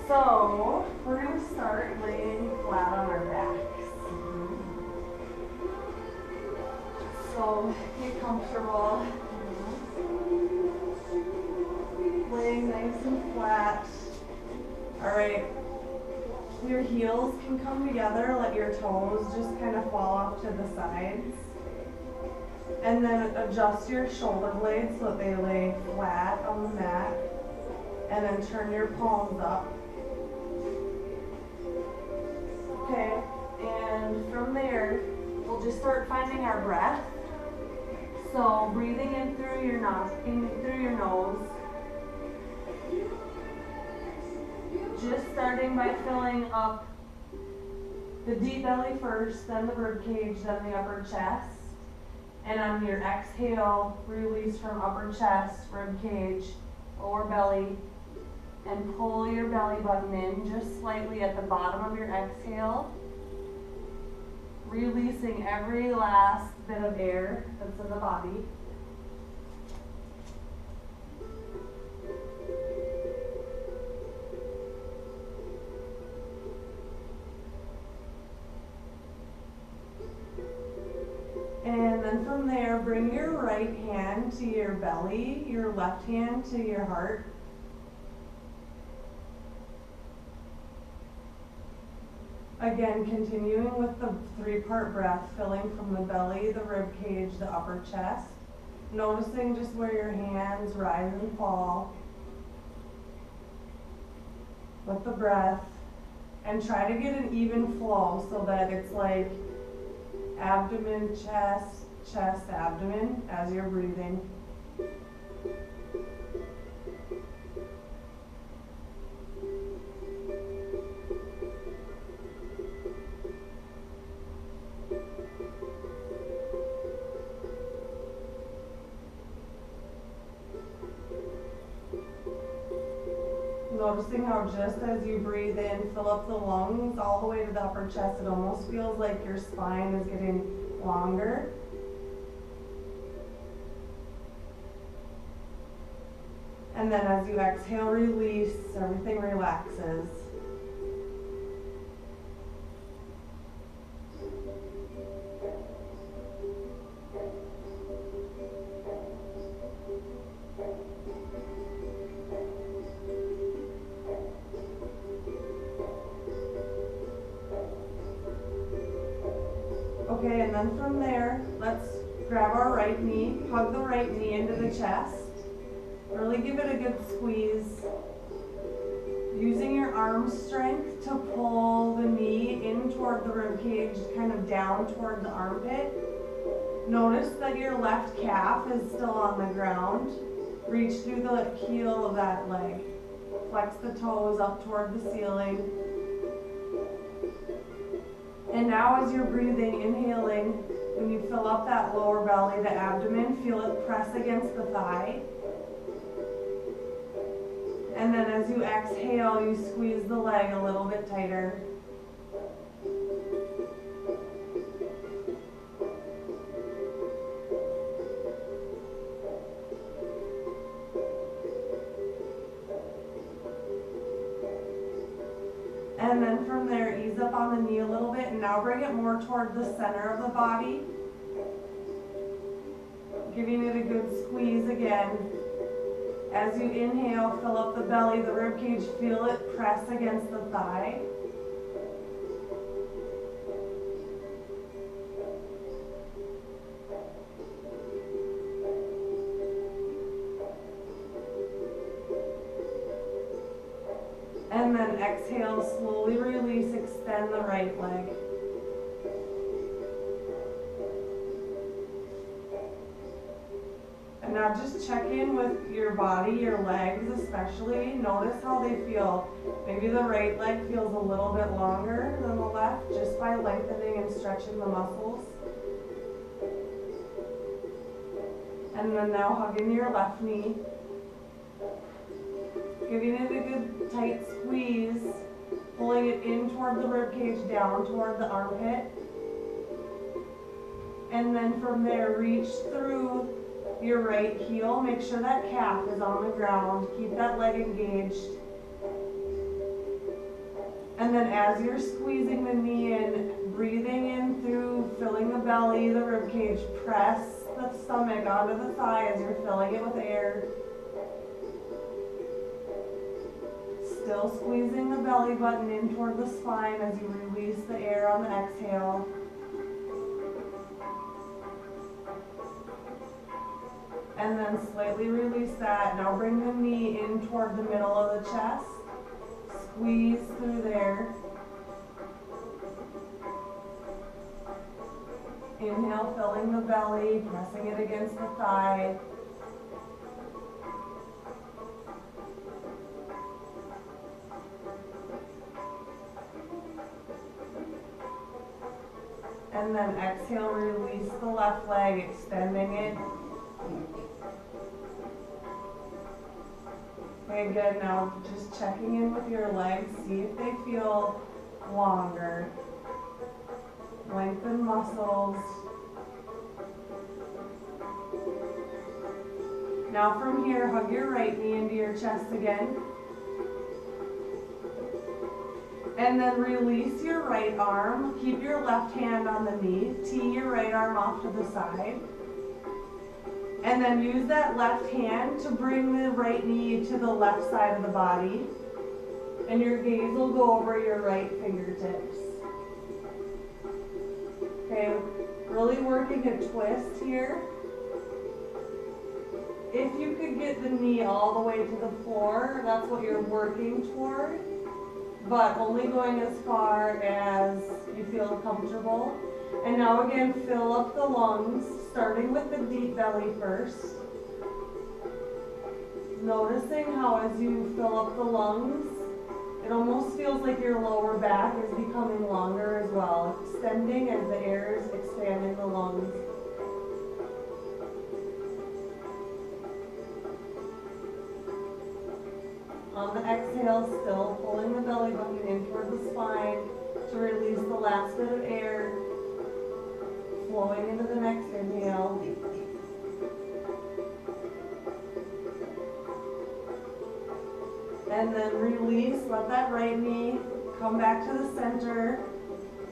So we're going to start laying flat on our backs. So get comfortable. Laying nice and flat. Alright. Your heels can come together, let your toes just kind of fall off to the sides. And then adjust your shoulder blades so that they lay flat on the mat. And then turn your palms up. Okay, and from there, we'll just start finding our breath. So breathing in through your nose. Just starting by filling up the deep belly first, then the rib cage, then the upper chest. And on your exhale, release from upper chest, rib cage, lower belly, and pull your belly button in just slightly at the bottom of your exhale. Releasing every last bit of air that's in the body. And then from there, bring your right hand to your belly, your left hand to your heart. Again, continuing with the three-part breath, filling from the belly, the rib cage, the upper chest. Noticing just where your hands rise and fall with the breath. And try to get an even flow so that it's like abdomen, chest, chest, abdomen as you're breathing. Noticing how just as you breathe in, fill up the lungs all the way to the upper chest, it almost feels like your spine is getting longer. And then as you exhale, release, everything relaxes. Okay, and then from there, let's grab our right knee, hug the right knee into the chest. Really give it a good squeeze. Using your arm strength to pull the knee in toward the rib cage, kind of down toward the armpit. Notice that your left calf is still on the ground. Reach through the heel of that leg. Flex the toes up toward the ceiling. And now as you're breathing, inhaling, when you fill up that lower belly, the abdomen, feel it press against the thigh. And then as you exhale, you squeeze the leg a little bit tighter. And then from there, ease up on the knee a little bit, and now bring it more toward the center of the body. Giving it a good squeeze again. As you inhale, fill up the belly, the rib cage, feel it press against the thigh. And then exhale, slowly release, extend the right leg. And now just check in with your body, your legs especially. Notice how they feel. Maybe the right leg feels a little bit longer than the left, just by lengthening and stretching the muscles. And then now hugging your left knee. Giving it a good tight squeeze, pulling it in toward the rib cage, down toward the armpit. And then from there, reach through your right heel. Make sure that calf is on the ground. Keep that leg engaged. then as you're squeezing the knee in, breathing in through, filling the belly, the rib cage, press the stomach onto the thigh as you're filling it with air. Still squeezing the belly button in toward the spine as you release the air on the exhale. And then slightly release that. Now bring the knee in toward the middle of the chest. Squeeze through there. Inhale, filling the belly, pressing it against the thigh. And then exhale, release the left leg, extending it. Okay, good. Now just checking in with your legs, see if they feel longer. Lengthen muscles. Now from here, hug your right knee into your chest again. And then release your right arm. Keep your left hand on the knee. Tee your right arm off to the side. And then use that left hand to bring the right knee to the left side of the body. And your gaze will go over your right fingertips. Okay, really working a twist here. If you could get the knee all the way to the floor, that's what you're working toward. But only going as far as you feel comfortable. And now again, fill up the lungs, starting with the deep belly first. Noticing how as you fill up the lungs, it almost feels like your lower back is becoming longer as well, extending as the air is expanding the lungs. On the exhale, still pulling the belly button in toward the spine to release the last bit of air, flowing into the next inhale. And then release, let that right knee come back to the center,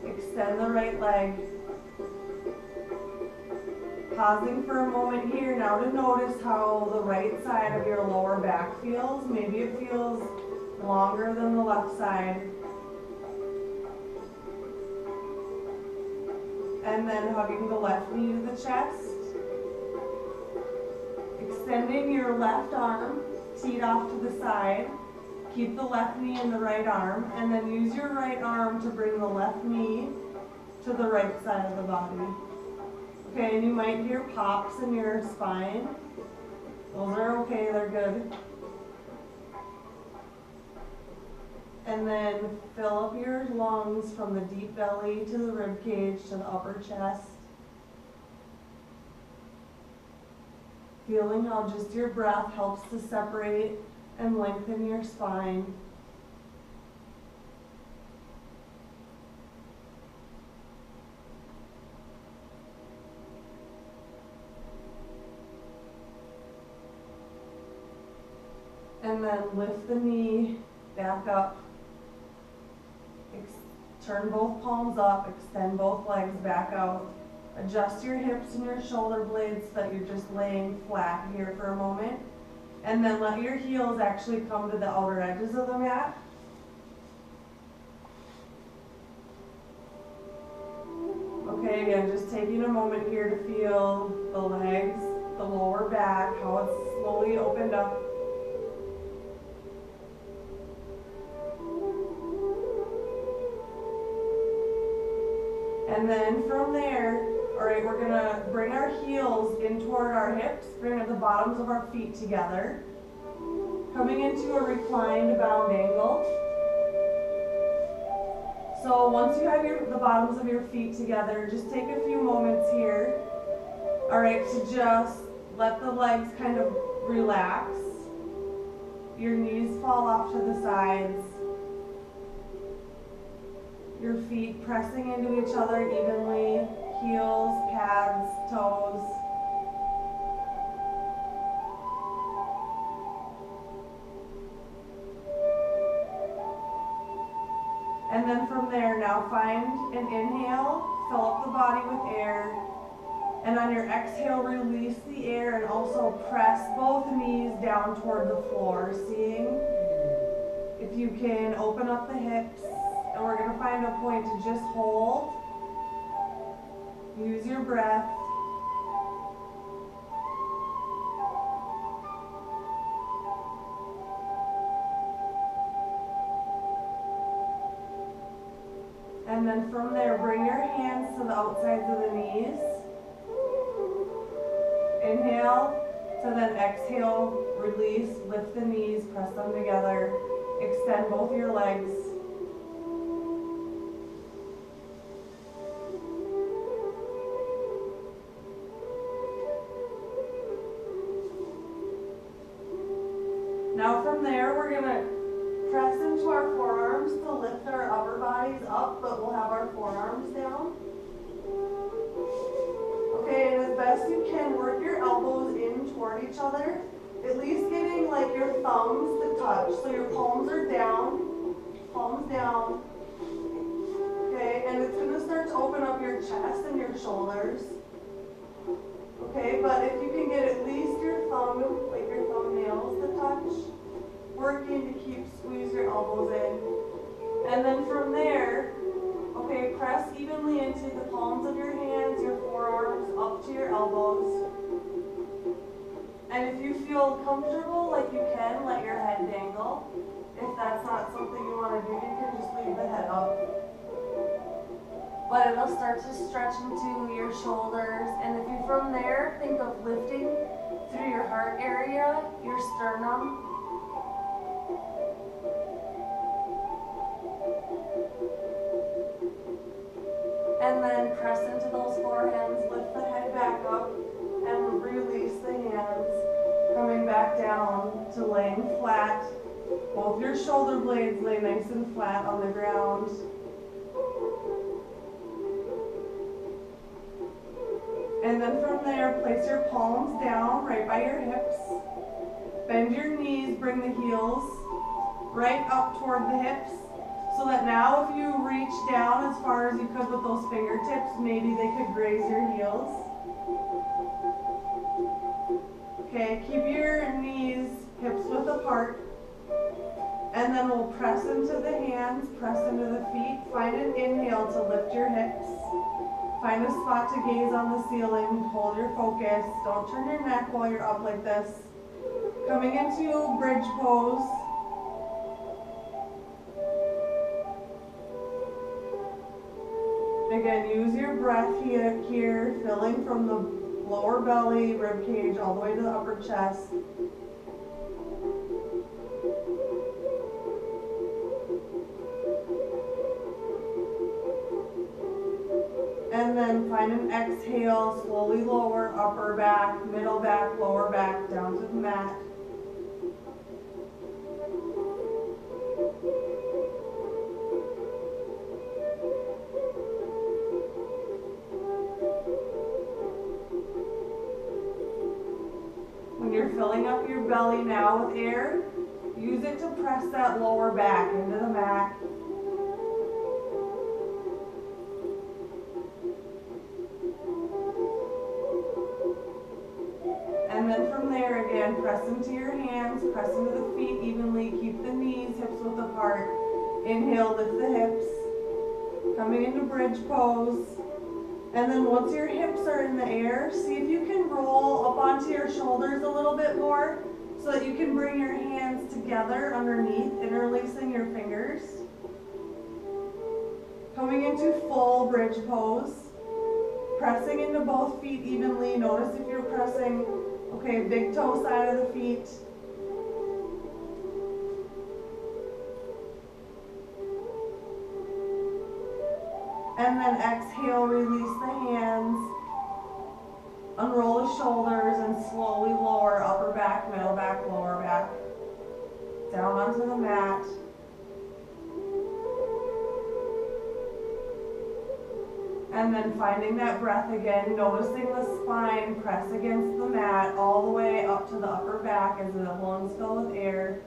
extend the right leg. Pausing for a moment here now to notice how the right side of your lower back feels. Maybe it feels longer than the left side. And then hugging the left knee to the chest. Extending your left arm, teed off to the side. Keep the left knee in the right arm, and then use your right arm to bring the left knee to the right side of the body. Okay, and you might hear pops in your spine. Those are okay, they're good. And then fill up your lungs from the deep belly to the rib cage to the upper chest. Feeling how just your breath helps to separate and lengthen your spine. And then lift the knee back up. Turn both palms up, extend both legs back out. Adjust your hips and your shoulder blades so that you're just laying flat here for a moment. And then let your heels actually come to the outer edges of the mat. Okay, again, just taking a moment here to feel the legs, the lower back, how it's slowly opened up. And then from there, all right, we're gonna bring our heels in toward our hips, bring the bottoms of our feet together, coming into a reclined bound angle. So once you have the bottoms of your feet together, just take a few moments here, all right, to just let the legs kind of relax. Your knees fall off to the sides. Your feet pressing into each other evenly, heels, pads, toes. And then from there, now find an inhale, fill up the body with air. And on your exhale, release the air and also press both knees down toward the floor. Seeing if you can open up the hips. And we're going to find a point to just hold. Use your breath. And then from there, bring your hands to the outsides of the knees. Inhale, so then exhale, release, lift the knees, press them together, extend both your legs. Now from there, we're going to press into our forearms to lift our upper bodies up, but we'll have our forearms down. Okay, and as best you can, work your elbows in toward each other, at least getting like your thumbs to touch. So your palms are down, palms down. Okay, and it's going to start to open up your chest and your shoulders. Okay, but if you can get at least your thumb, like your thumbnails to touch, working to squeeze your elbows in. And then from there, okay, press evenly into the palms of your hands, your forearms, up to your elbows. And if you feel comfortable, like you can, let your head dangle. If that's not something you want to do, you can just leave the head up. But it'll start to stretch into your shoulders. And if you from there, think of lifting through your heart area, your sternum. And then press into those forehands, lift the head back up, and release the hands, coming back down to laying flat. Both your shoulder blades lay nice and flat on the ground. And then from there, place your palms down right by your hips. Bend your knees, bring the heels right up toward the hips. So that now if you reach down as far as you could with those fingertips, maybe they could graze your heels. Okay, keep your knees hips width apart. And then we'll press into the hands, press into the feet. Find an inhale to lift your hips. Find a spot to gaze on the ceiling. Hold your focus. Don't turn your neck while you're up like this. Coming into bridge pose. Again, use your breath here, filling from the lower belly, rib cage, all the way to the upper chest. And then find an exhale, slowly lower upper back, middle back, lower back, down to the mat. When you're filling up your belly now with air, use it to press that lower back into the mat. And then from there again, press into your hands, press into the feet evenly, keep the knees hips width apart. Inhale, lift the hips. Coming into bridge pose. And then once your hips are in the air, see if you can roll up onto your shoulders a little bit more so that you can bring your hands together underneath, interlacing your fingers. Coming into full bridge pose. Pressing into both feet evenly. Notice if you're pressing, okay, big toe side of the feet. And then exhale, release the hands. Unroll the shoulders and slowly lower upper back, middle back, lower back. Down onto the mat. And then finding that breath again, noticing the spine press against the mat all the way up to the upper back as the lungs fill with air.